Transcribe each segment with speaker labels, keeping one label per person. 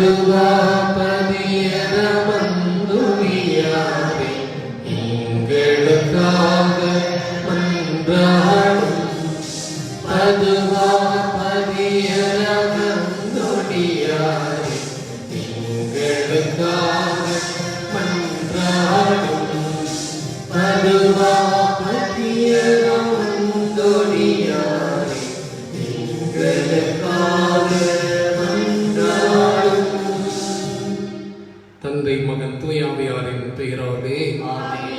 Speaker 1: பதுவாபதியரமந்துணியாரே எங்களுக்காக மன்றாடும். பதுவாபதியரமந்துணியாரே எங்களுக்காக மன்றாடும். பதுவாபதியரமந்துணியாரே எங்களுக்காக மன்றாடும். தந்தை மகன் தூய ஆவியாரின் பெயராலே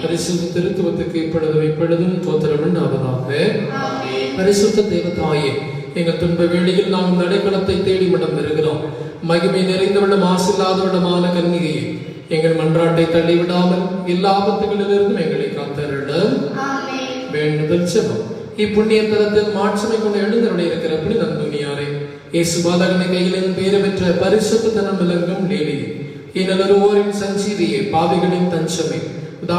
Speaker 1: பரிசுத்த திருத்துவத்துக்கு இப்பொழுதும் தோத்திரம் உண்டாவதாக. பரிசுத்த தேவதாயே, எங்கள் துன்ப வேளையில் நாம் நடைபலத்தை தேடி மடம் வருகிறோம். மகிமை நிறைந்தவளும் ஆசில்லாதவளுமான கன்னிகையை எங்கள் மன்றாட்டை தள்ளிவிடாமல் எல்லா ஆபத்துகளிலிருந்தும் எங்களை காத்தருள வேண்டுதல் செபம். இப்புண்ணிய தலத்தில் மாட்சிமை கொண்டு எழுந்தருடைய இருக்கிற புனித அந்தோனியாரை இயேசு பாலகனை கையிலின் பேறு பெற்ற பரிசுத்த தனம் விளங்கும் லேலி இன்னொருவோரின் சஞ்சீவியே, பாவிகளின் தஞ்சமே,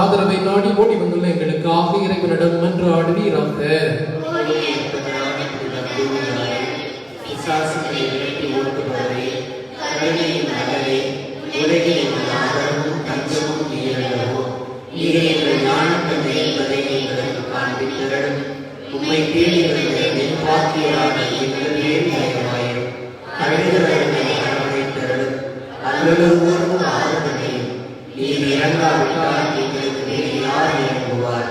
Speaker 1: ஆதரவை நாடி ஓடி வந்துள்ள எங்களுக்காக இறைவனிடம் மன்றாடுவீராக.
Speaker 2: உம்மை தேடி பாக்கியரான அல்லலோரும் ஆதரவையும் நீர் இறங்காவிட்டால் எங்களுக்கு வேறு யார் இறங்குவார்?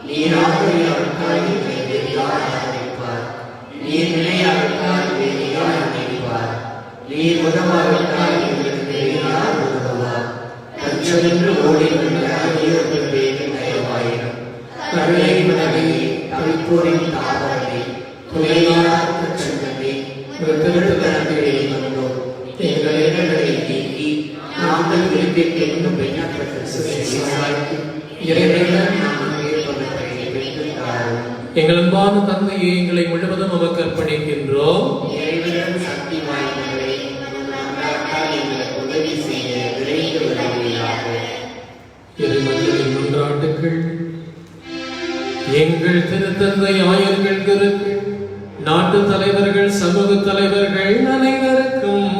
Speaker 2: நீர் ஆதரவில்லாவிட்டால் எங்களுக்கு யார் ஆதரிப்பார்? நீர் நிலையாவிட்டால் வேறு யார் நினைப்பார்? நீர் உதவாவிட்டால் எங்களுக்கு வேறு யார் உதவுவார்? தஞ்சமென்று ஓடி வந்த அடியோர்கள் வேறு தயவாயிரம் கருணை மனதையே தவிப்போரின் தாவரமே துணையார் சங்கமே திருத்தனத்தை வந்தோம். எங்கள் இடங்களை நீக்கி நாங்கள் விரும்பிக்கு இன்னும்
Speaker 1: எங்கள் அன்பான தந்தையை எங்களை முழுவதும் நமக்கு அர்ப்பணிக்கின்றோம்.
Speaker 2: சக்தி வாய்ந்தவரை எங்களுக்கு உதவி செய்ய விரைந்து வருவீராக.
Speaker 1: இறைவனின் மன்றாட்டுக்கள் எங்கள் திருத்தந்தை ஆயர்கள் குருக்கள் நாட்டு தலைவர்கள் சமூக தலைவர்கள் அனைவருக்கும்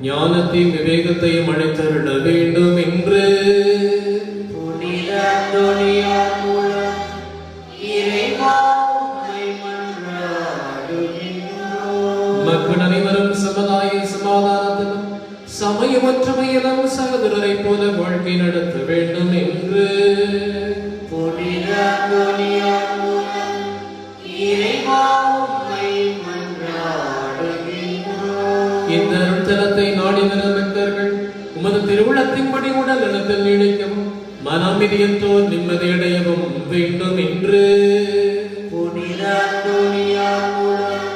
Speaker 1: ஞானத்தின் விவேகத்தையும் அழைத்தருள வேண்டும் என்று
Speaker 2: புனித அந்தோனியார் மூலம் இறைவா உம்மை மன்றாடுகின்றோம்.
Speaker 1: மக்கள் அனைவரும் சமுதாய சமாதானத்திலும் சமய ஒற்றுமையிலும் சகோதரரை போல வாழ்க்கை நடத்த வேண்டும் என்று
Speaker 2: புனித அந்தோனியார் மூலம் இறைவா உம்மை மன்றாடுகின்றோம்.
Speaker 1: இந்த அருட்தலத்தை நாடி வந்த பக்தர்கள் உமது திருவுளத்தின்படி உடல் நலத்தில் நீடிக்கவும் மன அமைதியற்றோர் நிம்மதியடையவும் வேண்டும் என்று
Speaker 2: புனித அந்தோனியார் மூலம்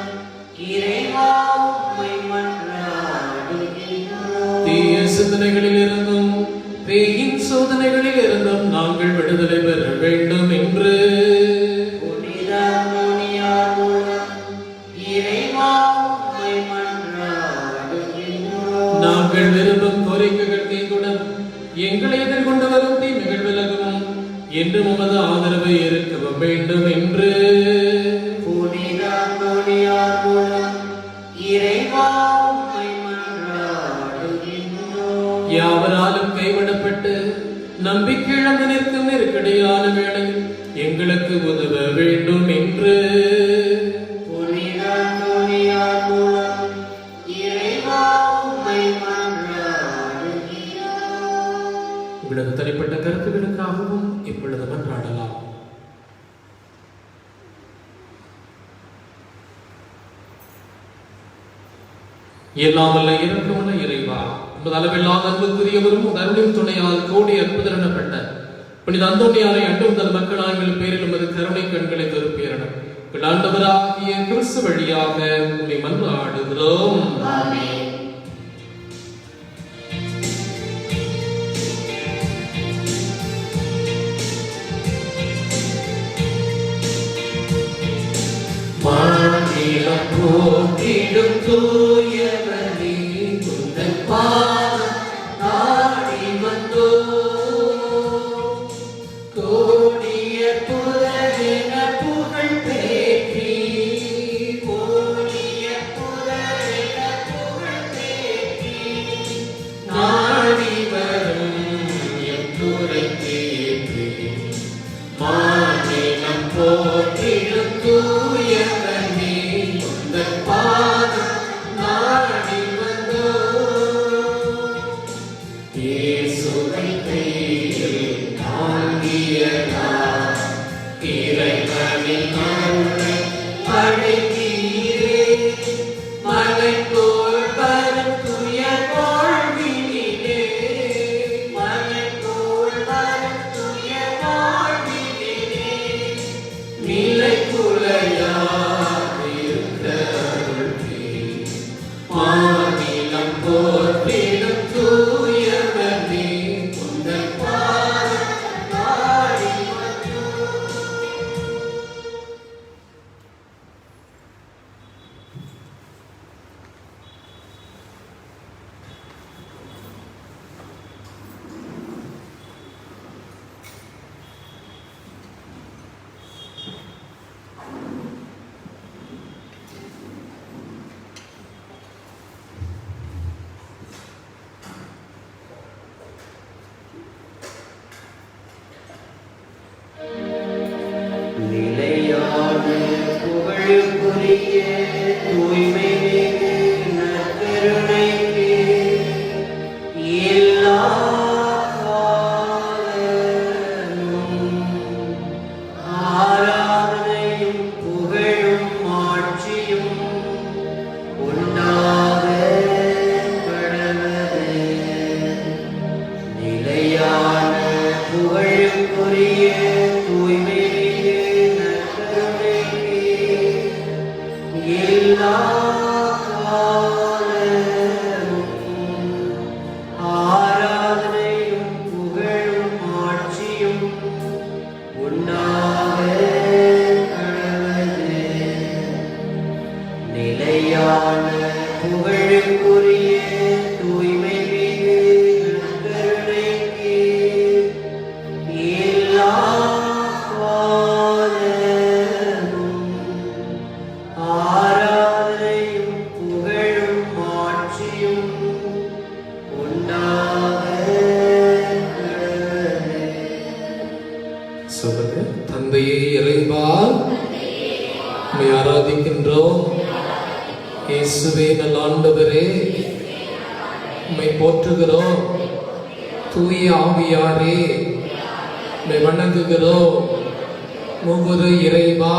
Speaker 2: இறைவா உம்மை மன்றாடுகின்றோம்.
Speaker 1: தீய சிந்தனைகளில் இருந்தும் பேயின் சோதனைகளில் இருந்தும் நாங்கள் விடுதலை பெற வேண்டும் என்று
Speaker 2: புனித அந்தோனியார் மூலம் இறைவா உம்மை மன்றாடுகின்றோம்.
Speaker 1: நாங்கள் விரும்பும் கோரிக்கைகள் கைகூடும் எங்களை எதிர்கொண்டு வரும் தீமைகள் விலகவும் என்று உமது ஆதரவை இருக்கவும் வேண்டும் என்று
Speaker 2: புனித அந்தோனியார் மூலம் இறைவா உம்மை மன்றாடுகின்றோம்.
Speaker 1: யாவராலும் கைவிடப்பட்டு நம்பிக்கை இழந்து நிற்கும் நெருக்கடியான வேளையில் எங்களுக்கு உதவ வேண்டும் என்று
Speaker 2: புனித அந்தோனியார் மூலம் இறைவா உம்மை மன்றாடுகின்றோம்.
Speaker 1: உங்களது தனிப்பட்ட கருத்துக்களுக்காகவும் இப்பொழுது மன்றாடலாம். எல்லாமல்ல இறக்கமுள்ள இறைவா, உமது அளவில்லாத அன்புக்குரியவரும் அருளின் துணையால் கோடி அற்புதம் எனப்பட்ட புனித அந்தோனியாரை அண்டும் தன் மக்களாகிய பேரில் உமது கருணை கண்களை திருப்பியறணும். உங்கள் ஆண்டவராகிய கிறிஸ்து வழியாக உம்மை மன்றாடுகிறோம்.
Speaker 2: ஆமென்.
Speaker 1: மாநிலம் போற்றிடும் தூயவனே, உந்தன் பாதம் நாடி வந்தோம். கோடிய புதரென புகழ் பேற்றி, கோடிய புதரென புகழ் பேற்றி,
Speaker 2: ஆட்சியெல்லாம் இறைவனின் அருளை அழைத்தீரே. மலை போல் வரும் துய வாழ்வினிலே, மலை போல் வரும் துய வாழ்வினிலே, நிலை குலையாதிருக்கருள்வே. மாநிலம் போற்றிடும் தூயவனே, உந்தன் பாதம் நாடி வந்தோம். நிலையான புகழுக்குரிய தூய்மை மிகு நற்கருணைக்கு எல்லா காலமும் ஆராதனையும் புகழும் ஆட்சியும் உண்டாக கடவது. நிலையான புகழுக்குரிய தூய்மை மிகு நற்கருணைக்கு எல்லா காலமும் ஆராதனையும் புகழும் ஆட்சியும் உண்டாக கடவது. நிலையான புகழுக்குரிய தூய்மை மிகு நற்கருணைக்கு எல்லா காலமும் ஆராதனையும் புகழும் ஆட்சியும் உண்டாக கடவது.
Speaker 1: சொல்லுங்க. தந்தையே இறைவா, உம்மை ஆராதிக்கின்றோம். இயேசுவே நல்ல ஆண்டவரே, உம்மை போற்றுகிறோம். தூய ஆவியாரே, உம்மை வணங்குகிறோம். மூவரு இறைவா,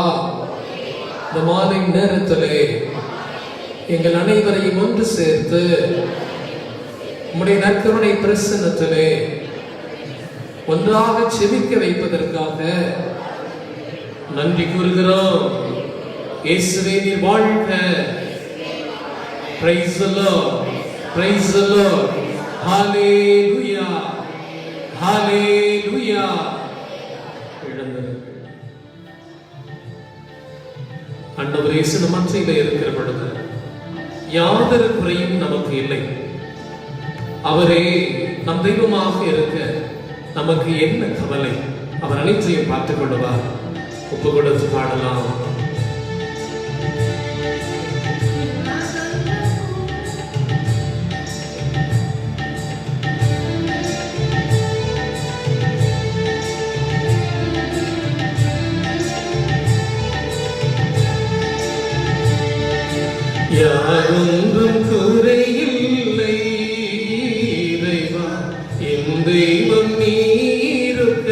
Speaker 1: இந்த மாலை நேரத்திலே எங்கள் அனைவரையும் ஒன்று சேர்த்து உம்முடைய நற்கருணை பிரசன்னத்திலே ஒன்றாக செபிக்க வைப்பதற்காக நன்றி கூறுகிறோம். இயேசுவே நீர் வாழ்க. Praise the Lord. Praise the Lord. Hallelujah. Hallelujah. ஆண்டவர் இயேசு நம் மத்தியிலே இருக்கிற பொழுது யாதொரு குறையும் நமக்கு இல்லை. அவரே நம் தெய்வமாக இருக்க நமக்கு என்ன கவலை? அவர் அனைத்தையும் பார்த்துக் கொள்வார். ஒப்பு கொடுத்து பாடலாம். யாரொன்றும் குறையில்லை இறைவா, என் தெய்வம் நீருக்க.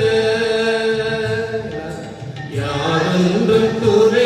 Speaker 1: யாரொன்றும் குறை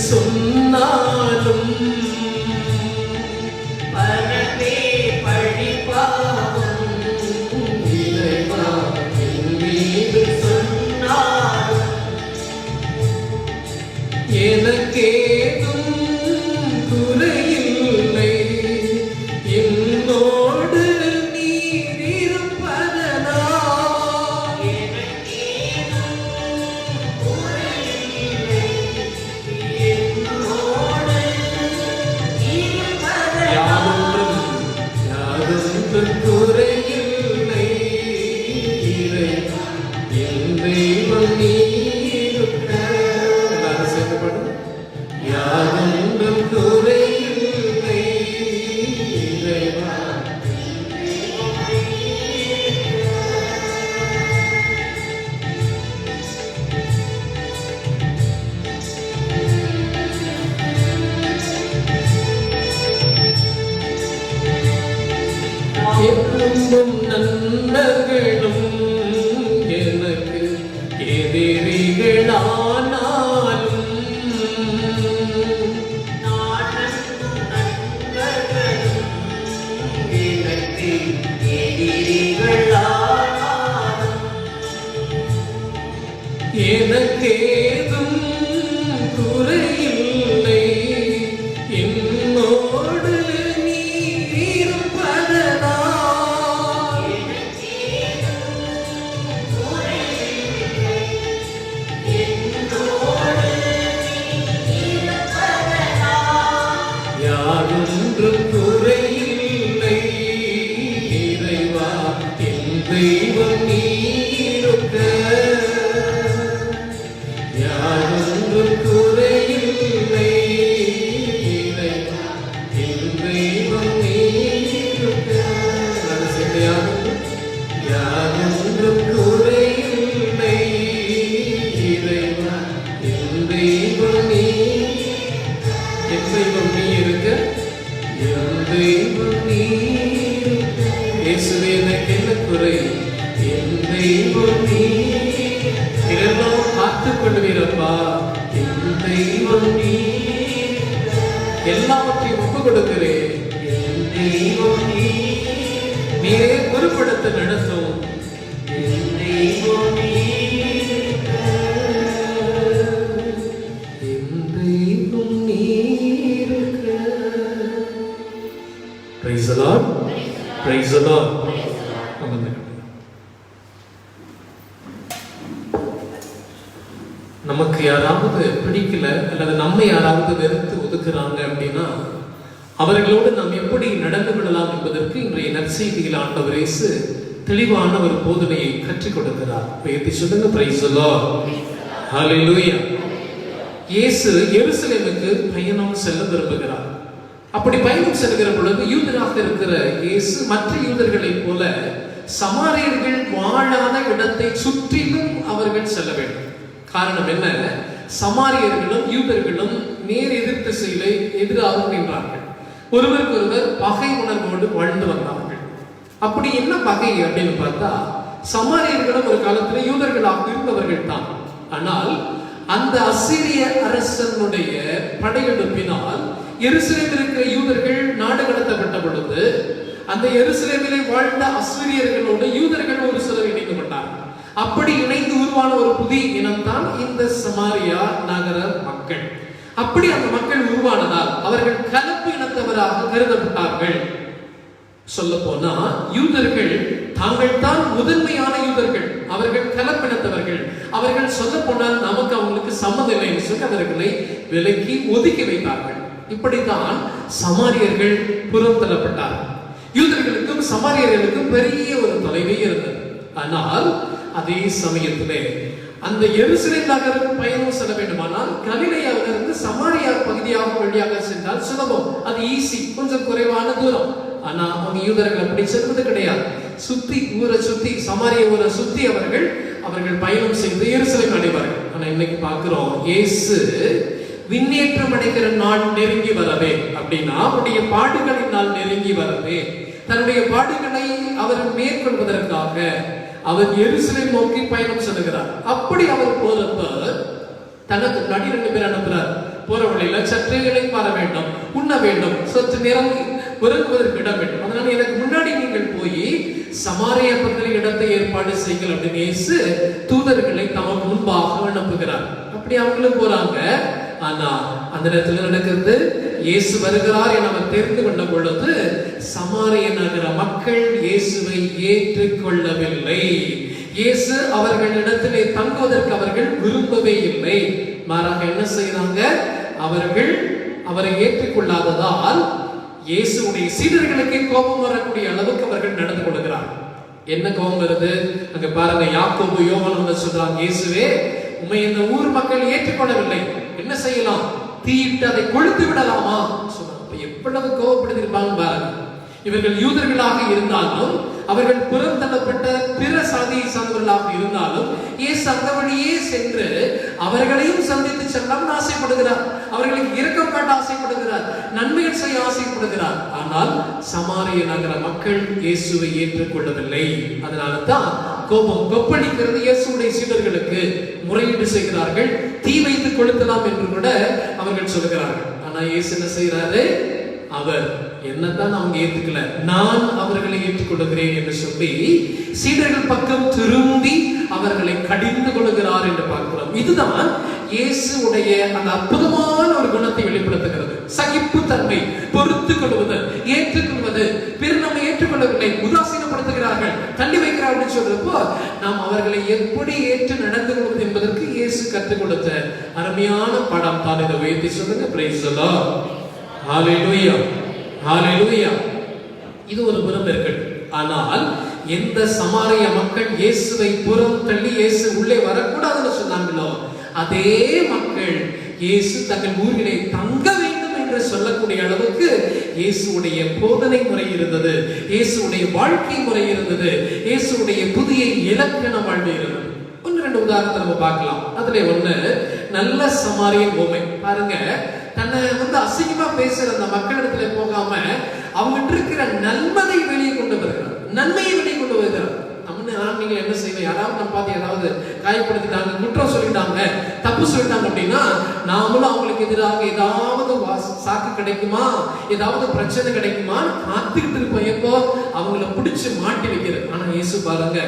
Speaker 1: சொன்னாலும்
Speaker 2: பரமே பழிப்பாவும்
Speaker 1: இறைவா என் மீது
Speaker 2: சொன்னாலும்
Speaker 1: எனக்கேதும் குறையில்லை, என்னோடு நீர் இருப்பதனால்
Speaker 2: எனக்கேதும் குறையில்லை, என்னோடு இருப்பதனால்
Speaker 1: யாதொன்றும் குறையில்லை, இறைவா என் தெய்வம் நீருக்க. எல்லாரும் சேர்ந்து பாடுங்க. யாதொன்றும் குறையில்லை, இறைவா. எறும்பும் நண்பர்களும் எனக்கு எதிரிகளானாலும்
Speaker 2: நானும் நண்பர்களும் எனக்கு எதிரிகளானாலும்
Speaker 1: எனக்கேதும் குறையில்லை, என்னோடு நீர் இருப்பதனால் யாதொன்றும் குறையில்லை, இறைவா என் தெய்வம் நீருக்க. யாதொன்றும் குறையில்லை, இறைவா என் தெய்வம் நீருக்க. அது சேர்ந்து யாதொன்றும் குறையில்லை, இறைவா என் தெய்வம் நீ. என் தெய்வம் நீ இருக்க, என் தெய்வம் நீ இருக்க. இயேசுவே எனக்கு என்ன குறை, என் தெய்வம் நீ. இதெல்லாம் பார்த்துக் கொள்வீரப்பா, என் தெய்வம் நீ. எல்லாவற்றையும் ஒப்புக் கொடுக்கிறேன், என் தெய்வம் நீ. நீரே பொறுப்படுத்த நடத்தும், என் தெய்வம் நீ. என் தெய்வம் நீ இருக்க. Praise the Lord. Praise the Lord. அமர்ந்து. நமக்கு யாராவது பிடிக்கல அல்லது நம்மை யாராவது வெறுத்து ஒதுக்குறாங்க அப்படின்னா அவர்களோடு நாம் எப்படி நடந்து விடலாம் என்பதற்கு இன்றைய நற்செய்தியில் ஆண்டவர் இயேசு தெளிவான ஒரு போதனையை கற்றுக் கொடுக்கிறார். உயர்த்தி சொல்லுங்க, பிரைஸ் தி லார்ட். ஹalleluya. இயேசு எருசலேமுக்கு பயணம் செல்ல விரும்புகிறார். அப்படி பயணம் செல்கிற பொழுது யூதராக இருக்கிற இயேசு மற்ற யூதர்களைப் போல சமாரியர்கள் வாழாத இடத்தை சுற்றிலும் அவர்கள் செல்ல வேண்டும். காரணம் என்ன? சமாரியர்களும் யூதர்களும் நேர் எதிர் திசையிலே எதிராக நின்றார்கள். ஒருவருக்கு ஒருவர் பகை உணர்வோடு வாழ்ந்து வந்தார்கள். அப்படி என்ன பகை அப்படின்னு பார்த்தா, சமாரியர்களும் ஒரு காலத்தில் யூதர்களாக இருந்தவர்கள் தான். ஆனால் அந்த அசீரிய அரசனுடைய படையெடுப்பினால் எருசலேமில் இருக்கிற யூதர்கள் நாடு கடத்தப்பட்ட பொழுது அந்த எருசலேமிலே வாழ்ந்த அசீரியர்களோடு யூதர்கள் ஒரு சிலர் இணைந்து கொண்டார்கள். அப்படி இணைந்து உருவான ஒரு புதிய இனம்தான் இந்த சமாரியா நகர மக்கள். அப்படி அந்த மக்கள் உருவானதால் அவர்கள் கலப்பு இனத்தவராக கருதப்பட்டார்கள். சொல்ல போனா யூதர்கள் தாங்கள் தான் முதன்மையான யூதர்கள், அவர்கள் கலப்பினத்தவர்கள். அவர்கள் சொல்ல போனால் நமக்கு அவங்களுக்கு சம்மதம் இல்லைன்னு சொல்லி அவர்களை விலக்கி ஒதுக்கி வைத்தார்கள். இப்படித்தான் சமாரியர்கள் புறம் தள்ளப்பட்டார்கள். யூதர்களுக்கும் சமாரியர்களுக்கும் பெரிய ஒரு தொலைவே இருந்தது. ஆனால் அதே சமயத்திலே அந்த எருசலேம் நகருக்கு பயணம் செல்ல வேண்டுமானால் கலிலேயாவிலிருந்து சமாரியா பகுதியாக வழியாக சென்றால் சுலபம், அது ஈஸி, கொஞ்சம் குறைவான தூரம். ஆனா அவங்க யூதர்கள் அப்படி செல்வது கிடையாது. சுத்தி ஊரை சுத்தி, சமாரிய ஊரை சுத்தி அவர்கள் பயணம் செய்து எருசலேம் அடைவார்கள். ஆனா இன்னைக்கு பார்க்கிறோம், இயேசு விண்ணேற்றம் அடைகிற நாள் நெருங்கி வரவே, அப்படின்னா அவருடைய பாடுகளின் நாள் நெருங்கி வரவே, தன்னுடைய பாடுகளை அவர் மேற்கொள்வதற்காக அவர் எருசலேம் நோக்கி பயணம் செல்கிறார். அப்படி அவர் போறப்ப தனக்கு நடி 2 பேர் அனுப்புறார். போற வழியில சற்று இளைப்பாற வேண்டும், உண்ண வேண்டும், சற்று நேரம் உறங்குவதற்கு இடம் வேண்டும். அதனால எனக்கு முன்னாடி நீங்கள் போய் சமாரிய பகுதியில் இடத்தை ஏற்பாடு செய்யுங்கள் அப்படின்னு இயேசு தூதர்களை தமக்கு முன்பாக அனுப்புகிறார். அப்படி அவங்களும் போறாங்க. ஆனா அந்த நேரத்தில் நடக்கிறது, இயேசு வருகிறார் என அவர் தெரிந்து கொண்ட பொழுது சமாரிய நகர மக்கள் இயேசுவை ஏற்றுக்கொள்ளவில்லை. இயேசு அவர்களிடத்திலே தங்குவதற்கு அவர்கள் விரும்பவே இல்லை. மாறாக என்ன செய்யறாங்க, அவர்கள் அவரை ஏற்றுக்கொள்ளாததால் இயேசுடைய சீடர்களுக்கே கோபம் வரக்கூடிய அளவுக்கு அவர்கள் நடந்து கொள்கிறார். என்ன கோபம் வருது அங்க பாருங்க. யாக்கோபு யோவான் வந்து சொல்றாங்க, இயேசுவே உம்மை இந்த ஊர் மக்கள் ஏற்றுக்கொள்ளவில்லை, என்ன செய்யலாம், தீயிட்டு அதை கொளுத்து விடலாமா சொன்னாங்க. எவ்வளவு கோபப்படுத்திருப்பாங்க பாருங்க. இவர்கள் யூதர்களாக இருந்தாலும், அவர்கள் புறம் தள்ளப்பட்ட பிற சாதியை சார்ந்தவர்களாக இருந்தாலும் இயேசு அந்த வழியே சென்று அவர்களையும் சந்தித்து செல்லலாம் ஆசைப்படுகிறார். அவர்களுக்கு இரக்கம் காட்ட ஆசைப்படுகிறார், நன்மைகள் செய்ய ஆசைப்படுகிறார். ஆனால் சமாரிய நகர மக்கள் இயேசுவை ஏற்றுக்கொள்ளவில்லை. அதனால தான் கோபம் கொப்பளிக்கிறது. இயேசுடைய சீடர்களுக்கு முறையீடு செய்கிறார்கள், தீ வைத்து கொளுத்தலாம் என்று கூட அவர்கள் சொல்கிறார்கள். ஆனா இயேசு என்ன செய்கிறாரு, அவர் என்னதான் அவங்க ஏற்றுக்கல, நான் அவர்களை ஏற்றுக்கொள்கிறேன் என்று சொல்லி சீடர்கள் பக்கம் திரும்பி அவர்களை கடிந்து கொள்கிறார் என்று பார்க்கிறோம். இதுதான் இயேசுடைய அந்த அற்புதமான ஒரு குணத்தை வெளிப்படுத்துகிறது. சகிப்பு தன்மை, பொறுத்து கொள்வது, ஏற்றுக்கொள்வது. பிறர் நம்மை ஏற்றுக்கொள்ளவில்லை, உதாசீனப்படுத்துகிறார்கள், தள்ளி வைக்கிறார்கள் சொல்றப்போ நாம் அவர்களை எப்படி ஏற்று நடந்து கொள்வது என்பதற்கு இயேசு கற்றுக் கொடுத்த அருமையான படம் தான் இதை உயர்த்தி சொல்லுங்க. Praise the lord. Hallelujah, hallelujah. இது ஒரு புறம் இருக்கட்டும். ஆனால் எந்த சமாரிய மக்கள் இயேசுவை புறம் தள்ளி இயேசு உள்ளே வரக்கூடாதுன்னு சொன்னாங்களோ, அதே மக்கள் இயேசு தங்கள் ஊரிலே தங்க வேண்டும் என்று சொல்லக்கூடிய அளவுக்கு இயேசுடைய போதனை முறை இருந்தது, இயேசுடைய வாழ்க்கை முறை இருந்தது, இயேசுடைய புதிய இலக்கண வாழ்வு இருந்தது. ஒன்று ரெண்டு உதாரணத்தை நம்ம பார்க்கலாம். அதுல ஒண்ணு, நல்ல சமாரியன் உவமை பாருங்க. தன்னை அசிங்கமா பேசுற அந்த மக்களிடத்துல போகாம அவங்க இருக்கிற நன்மையை வெளியே கொண்டு வருகிறார், நன்மையை வெளியே கொண்டு வருகிறார். நீங்க என்ன செய்வோம், யாராவது நம்ம பார்த்து ஏதாவது காயப்படுத்திட்டாங்க, குற்றம் சொல்லிட்டாங்க, தப்பு சொல்லிட்டாங்க அப்படின்னா நாமளும் அவங்களுக்கு எதிராக ஏதாவது சாக்கு கிடைக்குமா, ஏதாவது பிரச்சனை கிடைக்குமா காத்துக்கிட்டு இருப்போம், எப்போ அவங்கள பிடிச்சு மாட்டி வைக்கிறது. ஆனா இயேசு பாருங்க,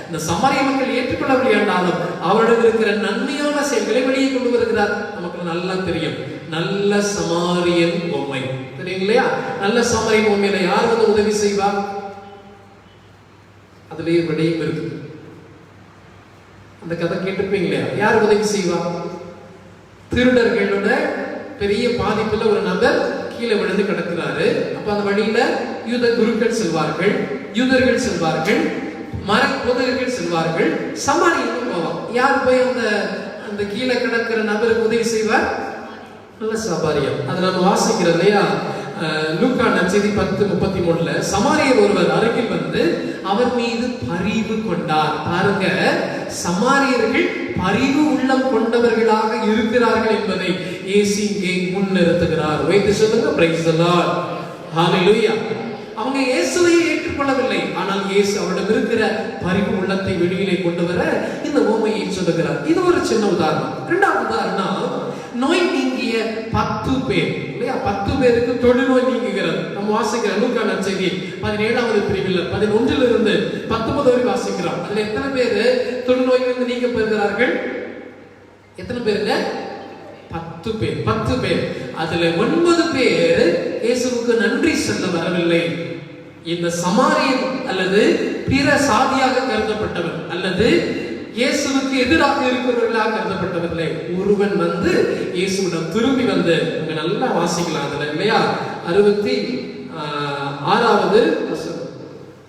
Speaker 1: இந்த சமாரிய மக்கள் ஏற்றுக்கொள்ளவில்லை என்றாலும் அவரிடம் இருக்கிற நன்மையான செயல்களை வெளியே கொண்டு வருகிறார். நமக்கு நல்லா தெரியும், நல்ல சமாரியன் உவமை தெரியும் இல்லையா? நல்ல சமாரியன் உவமையில யார் உதவி செய்வா? அதுலயே விடையும் இருக்கு. அந்த கதை கேட்டிருப்பீங்க இல்லையா? யார் உதவி செய்வா? திருடர்களோட பெரிய பாதிப்புல ஒரு நபர் கீழே விழுந்து கிடக்கிறாரு. அப்ப அந்த வழியில யூத குருக்கள் செல்வார்கள், யூதர்கள் செல்வார்கள், மர போதகர்கள் செல்வார்கள், சமாரியர்கள் போவார். யார் போய் அந்த கீழே கிடக்கிற நபருக்கு உதவி செய்வார்? நல்ல சமாரியன். அதை நம்ம வாசிக்கிறோம் இல்லையா? லூக்கா நற்செய்தி 10:33 சமாரியர் ஒருவர் அருகில் வந்து அவர் மீது பரிவு கொண்டார். பாருங்க, சமாரியர்கள் பரிவு உள்ளம் கொண்டவர்களாக இருக்கிறார்கள் என்பதை இயேசு இங்கே முன்னிறுத்துகிறார். வைத்து சொல்லுங்க, பிரைஸ் தி லார்ட், ஹalleluya. அவங்க இயேசுவை ஏற்றுக்கொள்ளவில்லை, ஆனால் இயேசு அவரிடம் இருக்கிற பரிவு உள்ளத்தை வெளியிலே கொண்டு வர இந்த உவமையை சொல்லுகிறார். இது ஒரு சின்ன உதாரணம். இரண்டாவது உதாரணம், நோய் நீங்கிய 10 பேர் இல்லையா? 10 பேருக்கு தொழுநோய் நீங்குகிறது. நம்ம வாசிக்கிறோம் லூக்கா நற்செய்தி 17வது பிரிவில் 11 19 வரை வாசிக்கிறோம். அதுல எத்தனை பேர் தொழுநோயிலிருந்து நீங்க பெறுகிறார்கள்? எத்தனை பேருங்க? 10 பேர். 10 பேர். அதுல 9 பேர் இயேசுவுக்கு நன்றி சொல்ல வரவில்லை. இந்த சமாரியன் அல்லது பிற சாதியாக கருதப்பட்டவர் அல்லது இயேசுவுக்கு எதிராக இருக்கிறவர்களாக கருதப்பட்டவர்களே ஒருவன் வந்து இயேசுவிடம் திரும்பி வந்து, இங்க நல்லா வாசிக்கலாம் அதுல இல்லையா? 16வது வசனம்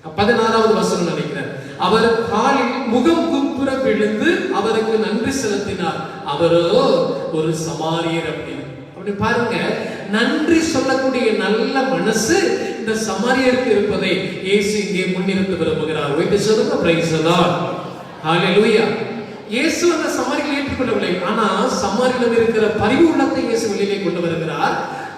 Speaker 1: 16வது வசனம் நினைக்கிறேன். அவர் காலில் முகம் குப்புற விழுந்து அவருக்கு நன்றி செலுத்தினார். அவரோ ஒரு சமாரியர். அப்படி பாருங்க, நன்றி சொல்லக்கூடிய நல்ல மனசு இந்த சமாரியருக்கு இருப்பதை இயேசு இங்கே முன்னிறுத்த விரும்புகிறார். வைத்து சொல்லுங்க, பிரைஸ் தி லார்ட், ஹalleluya. இயேசு அந்த சமாரியரை ஏற்றுக்கொள்ளவில்லை, ஆனா சமாரியரிடம் இருக்கிற பரிவு உள்ளத்தை இயேசு வெளியிலே கொண்டு வருகிறார்.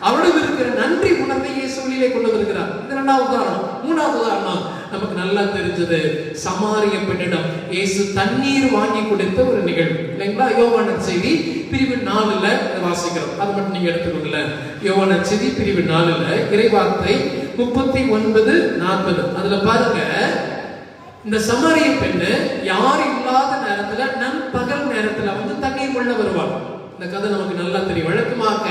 Speaker 1: அவளும் இருக்கிற நன்றி உணர்வை இயேசு வெளியிலே கொண்டு வருகிறார். இது இரண்டாவது உதாரணம். மூணாவது உதாரணம் நமக்கு நல்லா தெரிஞ்சது, சமாரிய பெண்ணிடம் இயேசு தண்ணீர் வாங்கி கொடுத்த ஒரு நிகழ்வு இல்லைங்களா? யோவான் செய்தி பிரிவு 4ல வாசிக்கிறோம். அது மட்டும் நீங்க எடுத்துக்கோங்கள. யோவான் செய்தி பிரிவு 4ல இறைவார்த்தை 39:40 அதுல பாருங்க, இந்த சமாரிய பெண்ணு யார் இல்லாத நேரத்துல நண்பகல் நேரத்துல வந்து தண்ணீர் கொள்ள வருவாள். இந்த கதை நமக்கு நல்லா தெரியும். வழக்கமாக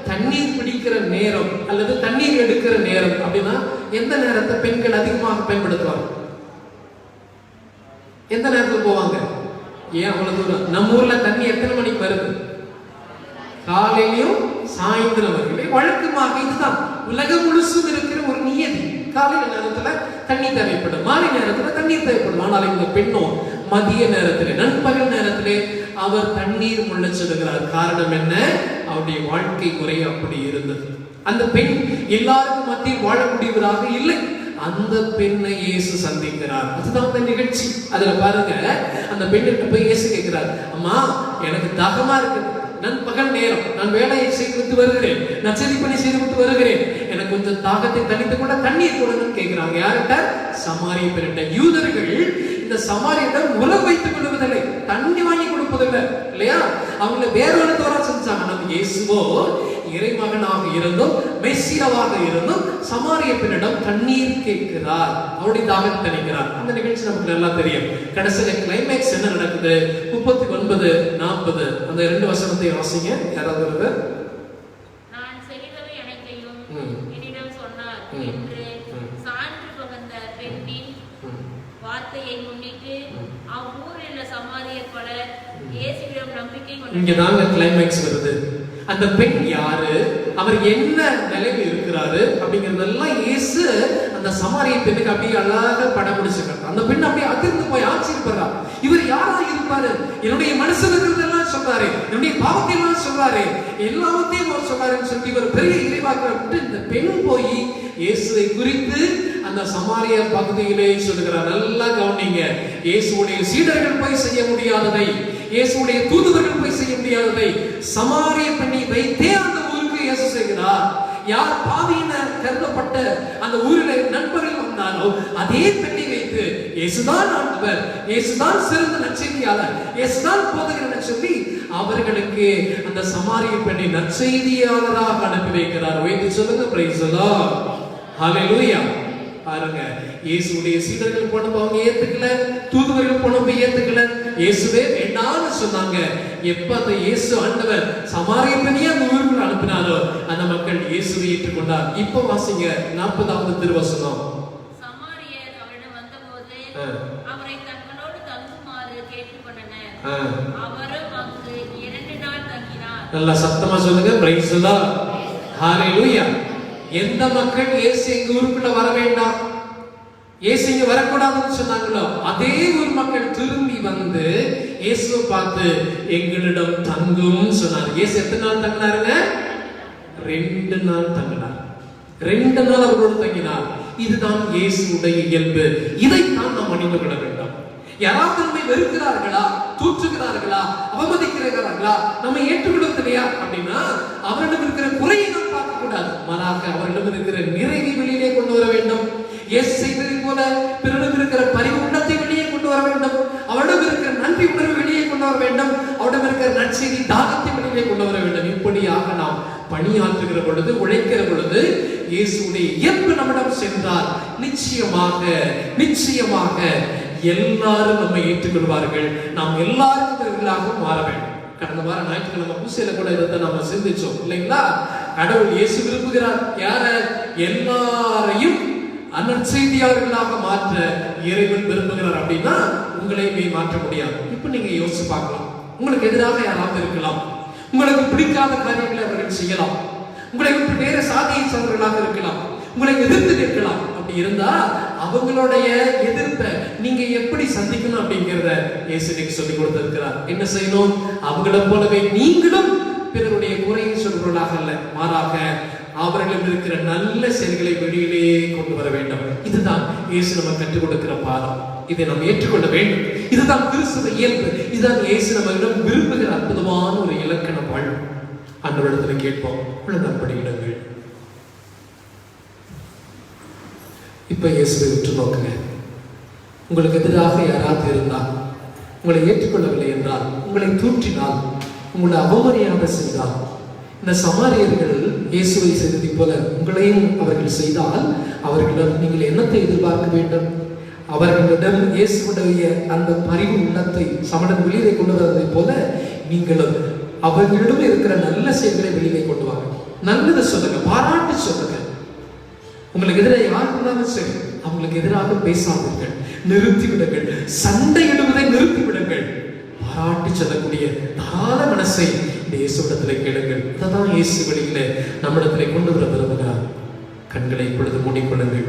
Speaker 1: தண்ணீர் பிடிக்கிற நேரம் அல்லது தண்ணீர் எடுக்கிற நேரம் அப்படின்னா எந்த நேரத்தை பெண்கள் அதிகமாக பயன்படுத்துவாங்க? எந்த நேரத்தில் போவாங்க? ஏன் அவ்வளவு தூரம்? நம்ம ஊர்ல தண்ணி எத்தனை மணிக்கு வருது? காலையிலும் சாயந்தரம் வரைக்கும் வழக்கமாக. இதுதான் உலகம் முழுசும் இருக்கிற ஒரு நியதி. காலையில நேரத்துல தண்ணி தேவைப்படும், மாலை நேரத்துல தண்ணீர் தேவைப்படும். ஆனால் இந்த பெண்ணோ மதிய நேரத்திலே, நண்பகல் நேரத்திலே அவர் தண்ணீர் முள்ள சொல்லுகிறார். காரணம் என்ன? அவருடைய வாழ்க்கை முறை அப்படி இருந்தது. அந்த பெண் எல்லாருக்கும் மத்தியில் வாழக்கூடியவராக இல்லை. அந்த பெண்ணை இயேசு சந்திக்கிறார். அதுதான் அந்த நிகழ்ச்சி. அதுல பாருங்க, அந்த பெண்ணிட்ட போய் இயேசு கேட்கிறார், அம்மா எனக்கு தாகமா இருக்கு, நண்பகல் நேரம், நான் வேலையை செய்து வருகிறேன், நச்சரி பணி செய்து வருகிறேன், எனக்கு கொஞ்சம் தாகத்தை தணித்து கூட தண்ணீர் கொடுங்கன்னு கேட்கிறாங்க. யார்கிட்ட? சமாரிய பெண்ணிட்ட. யூதர்கள் இந்த சமாரியரிடம் உறவு வைத்துக் கொள்வதில்லை, தண்ணி வாங்கி கொடுப்பதில்லை இல்லையா? அவங்கள வேற ஒரு தோரா செஞ்சாங்க. நம்ம இயேசுவோ இறைமகனாக இருந்தும் மெஸ்ஸியாவாக இருந்தும் சமாரிய பெண்ணிடம் தண்ணீர் கேட்கிறார், அவருடைய தாகத்தை தணிக்கிறார். அந்த நிகழ்ச்சி நமக்கு நல்லா தெரியும். கடைசியில கிளைமேக்ஸ் என்ன நடக்குது? 39:40 அந்த 2 வசனத்தை வாசிங்க யாராவது ஒருவர்.
Speaker 3: நான் செய்தவை அனைத்தையும் என்னிடம் சொன்னார் என்று சான்று பகர்ந்த பெண்ணின் வார்த்தையை முன்னிட்டு அவ்வூரில் உள்ள சமாரியர் பலர் இயேசுவிடம் நம்பிக்கை கொண்டனர்.
Speaker 1: இங்கதாங்க கிளைமேக்ஸ் வருது. அந்த பெண் யாரு, அவர் என்ன நிலையில் இருக்கிறாரு அப்படிங்கறதெல்லாம் இயேசு அந்த சமாரிய பெண்ணுக்கு அப்படியே அழகாக படம் பிடிச்சிருக்காரு. அந்த பெண் அப்படியே அதிர்ந்து போய் ஆச்சரியப்படுறா. இவர் யாரா இருப்பாரு? என்னுடைய மனசுல இருக்கிறதெல்லாம் சொல்றாரு, என்னுடைய பாவத்தை எல்லாம் சொல்றாரு, எல்லாத்தையும் அவர் சொல்றாருன்னு சொல்லி ஒரு பெரிய இறைவாக்கு இந்த பெண் போய் இயேசுவை குறித்து அந்த சமாரிய பகுதியிலே சொல்லுகிறார். நல்லா கவனிங்க. இயேசுடைய சீடர்கள் போய் செய்ய முடியாததை, இயேசுடைய தூதுவர்கள் போய் செய்ய முடியாததை சமாரிய பெண்ணை வைத்தே அந்த ஊருக்கு இயேசு செய்கிறார். யார் பாவியின கருதப்பட்ட அந்த ஊரில் நண்பர்கள் வந்தாலோ அதே பெண்ணை வைத்து இயேசுதான் ஆண்டவர், இயேசுதான் சிறந்த நற்செய்தியாளர், இயேசுதான் போதகர் சொல்லி அவர்களுக்கு அந்த சமாரிய பெண்ணை நற்செய்தியாளராக அனுப்பி வைக்கிறார். வைத்து சொல்லுங்க, பிரைஸ் தி லார்ட், ஹalleluya. பாருங்க, இயேசுடைய சீடர்கள் போனப்ப அவங்க ஏத்துக்கல, தூதுவர்கள் போனப்ப ஏத்துக்கல, இயேசுவே வேண்டாம்னு சொன்னாங்க. எப்ப அந்த இயேசு ஆண்டவர் சமாரிய பெண்ணையே அந்த ஊருக்குள்ள அனுப்பினாரோ அந்த மக்கள் இயேசுவை ஏற்றுக்கொண்டார். இப்ப வாசிங்க 40வது திருவசனம்.
Speaker 3: சமாரியர் அவரிடம் வந்தபோது அவரை தங்களோடு தங்குமாறு கேட்டுக்கொண்டனர். அவரும் அங்கு 2 நாள் தங்கினார்.
Speaker 1: நல்லா சத்தமா சொல்லுங்க, பிரைஸ் தி லார்ட், ஹalleluya. எந்த மக்கள் இயேசு எங்க ஊருக்குள்ள வர வேண்டாம், இயேசு இங்க வரக்கூடாதுன்னு சொன்னாங்களோ அதே ஊர் மக்கள் திரும்பி வந்து இயேசுவை பார்த்து எங்களிடம் தங்கும் சொன்னார். இயேசு எத்தனை நாள் தங்கினாருங்க? 2 நாள் தங்கினார். 2 நாள் அவரோடு தங்கினார். இதுதான் இயேசுடைய இயல்பு. இதைத்தான் நாம் அணிந்து கொள்ள வேண்டும். யாராவது நம்மை வெறுக்கிறார்களா, தூற்றுகிறார்களா, அவமதிக்கிறார்களா, நம்ம ஏற்றுக்கொள்ளவில்லையா அப்படின்னா அவரிடம் இருக்கிற குறையை நாம் பார்க்க கூடாது. மாறாக அவரிடம் இருக்கிற நிறைவை வெளியிலே கொண்டு வர வேண்டும். இயேசு செய்ததை போல பிறரிடம் இருக்கிற பரிவு உள்ளத்தை வெளியே கொண்டு வர வேண்டும். அவரிடம் இருக்கிற நன்றி உணர்வு வெளியே கொண்டு வர வேண்டும். அவரிடம் இருக்கிற நற்செய்தி தாகத்தை வெளியே கொண்டு வர வேண்டும். இப்படியாக நாம் பணியாற்றுகிற பொழுது, உழைக்கிற பொழுது இயேசுடைய இயல்பு நம்மிடம் சென்றால் நிச்சயமாக நிச்சயமாக எல்லாரும் நம்மை ஏற்றுக்கொள்வார்கள். நாம் எல்லாருக்கும் மாற வேண்டும். கடந்த வாரம் ஞாயிற்றுக்கிழமை பூசையில கூட இதை நம்ம சிந்திச்சோம் இல்லைங்களா? கடவுள் இயேசு விரும்புகிறார் யார? எல்லாரையும் நற்செய்தியாளர்களாக மாற்ற இறைவன் விரும்புகிறார். அப்படின்னா உங்களையுமே மாற்ற முடியாது. இப்ப நீங்க யோசிச்சு பார்க்கலாம். உங்களுக்கு எதிராக யாராவது இருக்கலாம், உங்களுக்கு பிடிக்காத காரியங்களை அவர்கள் செய்யலாம், உங்களை விட்டு வேற சாதியை சார்ந்தவர்களாக இருக்கலாம், உங்களை எதிர்த்து நிற்கலாம். அப்படி இருந்தா அவங்களுடைய எதிர்ப்பை நீங்க எப்படி சந்திக்கணும் அப்படிங்கிறத இயேசு சொல்லி கொடுத்திருக்கிறார். என்ன செய்யணும்? அவங்கள போலவே நீங்களும் பிறருடைய குறையை சொல்பவர்களாக அல்ல, மாறாக அவர்களிடம் இருக்கிற நல்ல செயல்களை வெளியிலே கொண்டு வர வேண்டும். இதுதான் இயேசு நம்ம கற்றுக் கொடுக்கிற பாடம். இதை நாம் ஏற்றுக்கொள்ள வேண்டும். இதுதான் கிறிஸ்துவ இயல்பு. இதுதான் இயேசு நம்மிடம் விரும்புகிற அற்புதமான ஒரு இலக்கண வாழ்வு. ஆண்டவரிடத்தில் கேட்போம். படியிடுங்கள். இப்ப இயேசுவை உற்று நோக்குங்க. உங்களுக்கு எதிராக யாராவது இருந்தால், உங்களை ஏற்றுக்கொள்ளவில்லை என்றால், உங்களை தூற்றினால், உங்களை அவமரியாதை செய்தால், இந்த சமாரியர்கள் இயேசுவை செய்ததை போல உங்களையும் அவர்கள் செய்தால், அவர்களிடம் நீங்கள் என்னத்தை எதிர்பார்க்க வேண்டும்? அவர்களிடம் இயேசுடைய அந்த பரிவு உள்ளத்தை சமணன் வெளியிலே கொண்டு வருவதை போல நீங்களும் அவர்களிடம் இருக்கிற நல்ல செயல்களை வெளியிலே கொண்டு வாங்க. நல்லதை சொல்லுங்க, பாராட்டு சொல்லுங்க. உங்களுக்கு எதிராக யார் இருந்தாலும் சரி, அவங்களுக்கு எதிராக பேசாதீர்கள், நிறுத்திவிடுங்கள். சண்டையிடுவதை நிறுத்திவிடுங்கள். பாராட்டி சொல்லக்கூடிய தாராள மனசை இந்த இயேசுவிடத்திலே கேளுங்கள். அதான் இயேசு வழியில நம்மிடத்திலே கொண்டு வர விரும்புகிறார். கண்களை இப்பொழுது மூடிக்கொள்ளுங்கள்.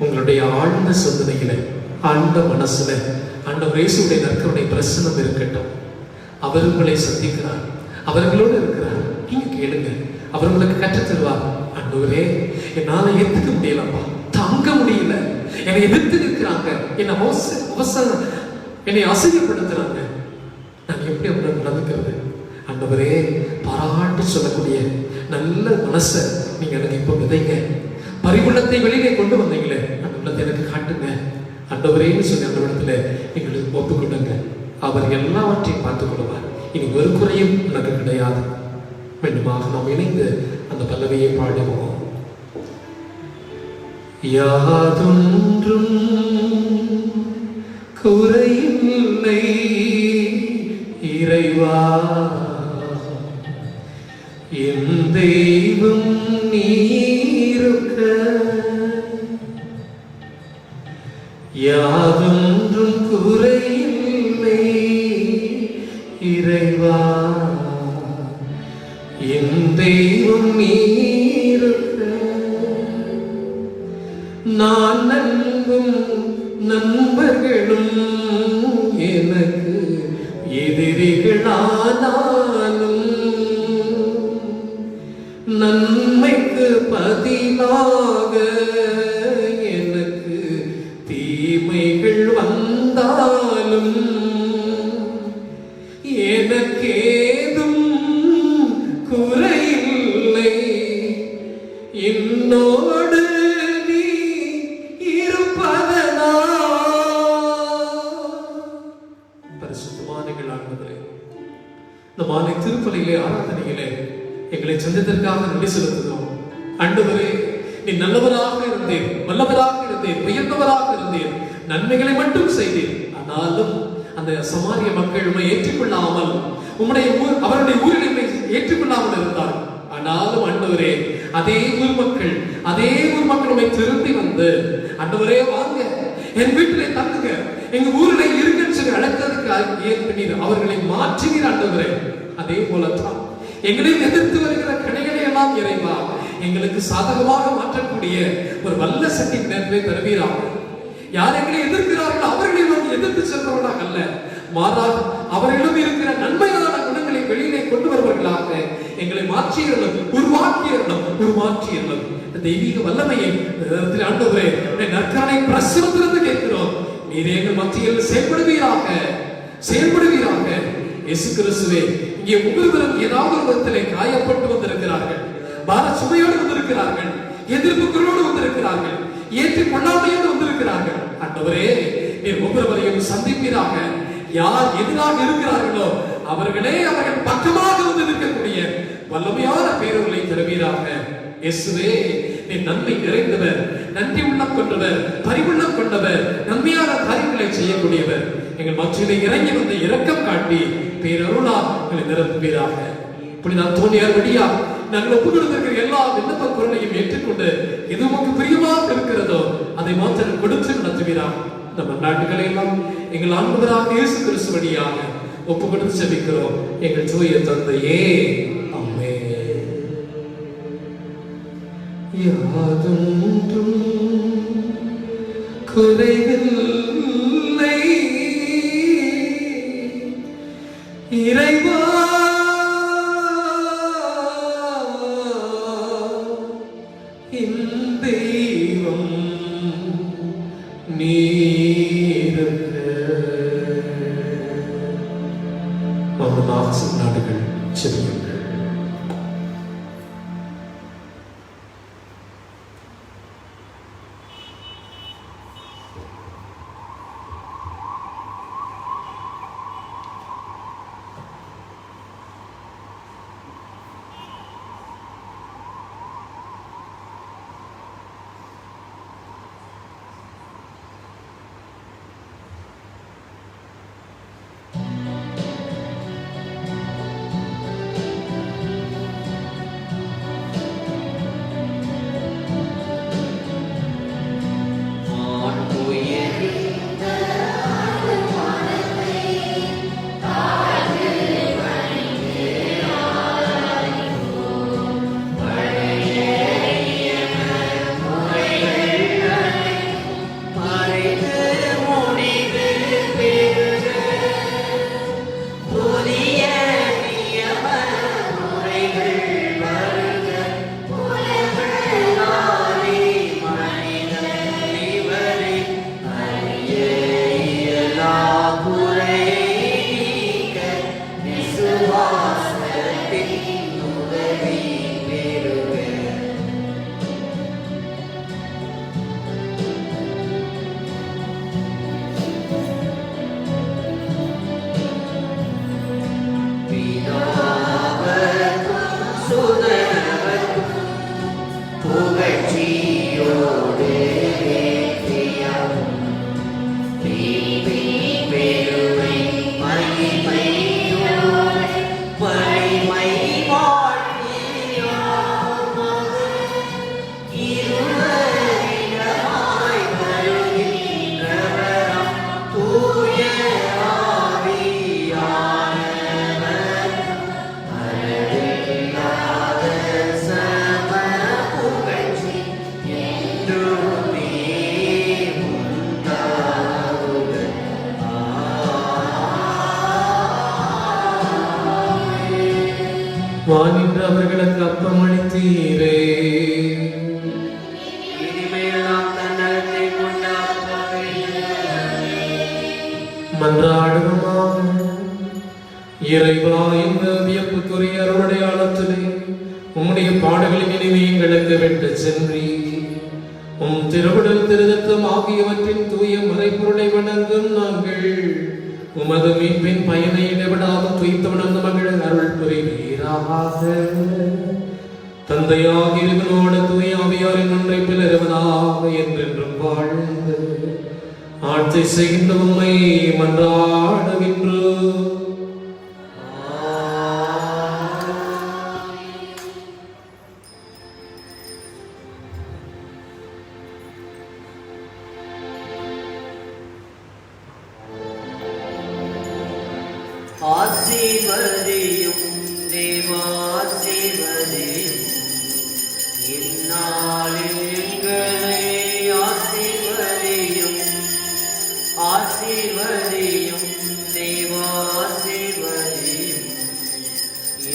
Speaker 1: உங்களுடைய ஆழ்ந்த சிந்தனையில, ஆழ்ந்த மனசுல ஆண்டவர் இயேசுடைய நற்கருணை பிரசன்னம் இருக்கட்டும். அவர் உங்களை சந்திக்கிறார், அவர்களோடு இருக்கிறார். நீங்க கேளுங்க, அவர் உங்களுக்கு கற்றுத் தருவார். ஆண்டவரே, என்னால ஏத்துக்க முடியலப்பா, தாங்க முடியல, என்னை எதிர்த்து நிற்கிறாங்க, என்னை அசையப்படுத்துறாங்க, நான் எப்படி அவரை நடந்துக்கிறது? ஆண்டவரே, பாராட்டி சொல்லக்கூடிய நல்ல மனசை நீங்க எனக்கு இப்ப விதைங்க. பரிவுள்ளத்தை வெளியே கொண்டு வந்தீங்களே, அந்த உள்ளத்தை எனக்கு காட்டுங்க ஆண்டவரேன்னு சொல்லி அந்த இடத்துல எங்களுக்கு ஒப்புக்கொள்ளுங்க. அவர் எல்லாவற்றையும் பார்த்துக் கொள்வார். இனி ஒரு குறையும் எனக்கு கிடையாது. மீண்டுமாக நாம் இணைந்து அந்த பல்லவியை பாடுவோம். யாதொன்றும் குறையில்லை இறைவா, என் தெய்வம் நீருக்க. யாதொன்றும் குறையில்லை இறைவா, என் தெய்வம் நீருக்க. நான் நம்பும் நண்பர்களும் எனக்கு எதிரிகளானாலும், நன்மைக்கு பதிலாக எனக்கு தீமைகள் வந்தாலும், எனக்கேதும் குறையில்லை, என்னோடு நீ இருப்பதனா. பரிசுத்தமானீர்கள் ஆண்டவரே, இந்த மாலை திருப்பலியிலே ஆராதனையிலே எங்களை சந்தித்ததற்காக நன்றி செலுத்துகிறோம். ஆண்டவரே, நீ நல்லவராக இருந்தீர், வல்லவராக இருந்தீர், உயர்ந்தவராக இருந்தீர், நன்மைகளை மட்டும் செய்தீர். ஆனாலும் அந்த சமாரிய மக்கள் உம்மை ஏற்றுக்கொள்ளாமல், அவருடைய ஊரில் ஏற்றுக்கொள்ளாமல் இருந்தார். ஆனாலும் ஆண்டவரே, அதே ஊர் மக்கள் உம்மை திரும்பி வந்து, ஆண்டவரே வாங்க, என் வீட்டிலே தங்குங்க, எங்க ஊரிலே இருக்குன்னு சொல்லி அழைத்ததுக்கு ஏற்ப அவர்களை மாற்றினீர் ஆண்டவரே. அதே போலத்தான் எங்களையும் எதிர்த்து வருகிற கடைகளை எல்லாம் இறைவா எங்களுக்கு சாதகமாக மாற்றக்கூடிய ஒரு வல்ல சக்தி நேரத்தை தருவீராக. யார் எங்களை எதிர்க்கிறார்களோ அவர்களை நாம் எதிர்த்து செல்பவர்களாக அல்ல, மாறாக அவர்களிடம் இருக்கிற நன்மையான குணங்களை வெளியிலே கொண்டு வருவர்களாக எங்களை மாற்றியர்களும் உருமாற்றியர்களும் தெய்வீக வல்லமையை ஆண்டவரே நற்கருணை பிரசுரத்திலிருந்து கேட்கிறோம். நீரே எங்கள் மத்தியில் செயல்படுவீராக. இயேசு கிறிஸ்துவே, இங்கே ஒவ்வொருவரும் ஏதாவது ஒரு விதத்திலே காயப்பட்டு வந்திருக்கிறார்கள், பார சுமையோடு வந்திருக்கிறார்கள், எதிர்ப்புகளோடு வந்திருக்கிறார்கள், ஏற்றுக்கொள்ளாமையோடு வந்திருக்கிறார்கள். ஆண்டவரே, நீர் ஒவ்வொருவரையும் சந்திப்பீராக. யார் எதிராக இருக்கிறார்களோ அவர்கள் பக்கமாக வந்து இருக்கக்கூடிய வல்லமையான பேரவர்களை தருவீராக. இயேசுவே, நீ நன்மை நிறைந்தவர், நன்றி உள்ளம் கொண்டவர், பரிவுள்ளம் கொண்டவர், நன்மையான காரியங்களை செய்யக்கூடியவர். எங்கள் மத்தியிலே இறங்கி வந்து இரக்கம் காட்டி பேரருளா எங்களை நிரப்புவீராக. இப்படி நான் தோன்றியார் வழியா நாங்கள் ஒப்புக்கொடுத்திருக்கிற எல்லா விண்ணப்ப குரலையும் ஏற்றுக்கொண்டு எது உமக்கு பிரியமாக இருக்கிறதோ அதை மாத்திரம் கொடுத்து நடத்துவீராக. நம்ம நாட்டுகளை எல்லாம் எங்கள் ஆண்டவராக இயேசு கிறிஸ்து வழியாக ஒப்புக்கொடுத்து செபிக்கிறோம் எங்கள் தூய தந்தையே. ஆமென். யாதொன்றும் குறைவில்லை இறைவா, என் தெய்வம் நீருக்க. நாடுகள் செல்லுங்கள். வானின்று அவர்களுக்கு அப்பம் அளித்தீரே.
Speaker 2: இனிமேல் நாம் தன்னலத்தை கொண்டாட
Speaker 1: மன்றாடுவோமாக. இறைவா, இந்த வியப்புக்குரிய அருளடையாளத்திலே உம்முடைய பாடுகளின் இனிமே எங்களுக்கு விட்டு சென்றி உம் திருவுடல் திருத்தம் ஆகியவற்றின் தூய மறைப்பொருளை வணங்கும் நாங்கள் உமது மீட்பின் பயனை இடைவிடாமல் துய்த்து வணங்க மகிழ அருள் புரிவீராக. தந்தையாக இறைவனோடு தூய ஆவியாரின் ஒன்றைப்பில் இருவதாக என்றென்றும் வாழ்ந்து ஆட்சி செய்கின்ற உம்மை மன்றாடுகின்றோம்.
Speaker 2: ஆசீர்வதியும் தேவாசீர்வதியும் இந்நாளில் எங்களை ஆசீர்வதியும். ஆசீர்வதியும் தேவாசீர்வதியும்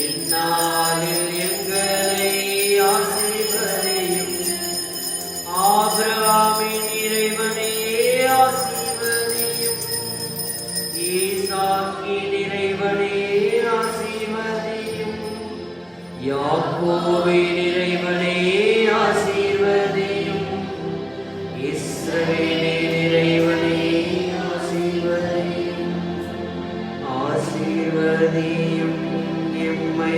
Speaker 2: இந்நாளில் எங்களை ஆசீர்வதியும். ஆபிரகாமின் இறைவனே ஆசீர்வதியும். ஈசாக்கின் இறைவனே ஆசீர்வதியும். யாக்கோபின் இறைவனே ஆசீர்வதியும். இஸ்ரவேலின் இறைவனே ஆசீர்வதியும். ஆசீர்வதியும் எம்மை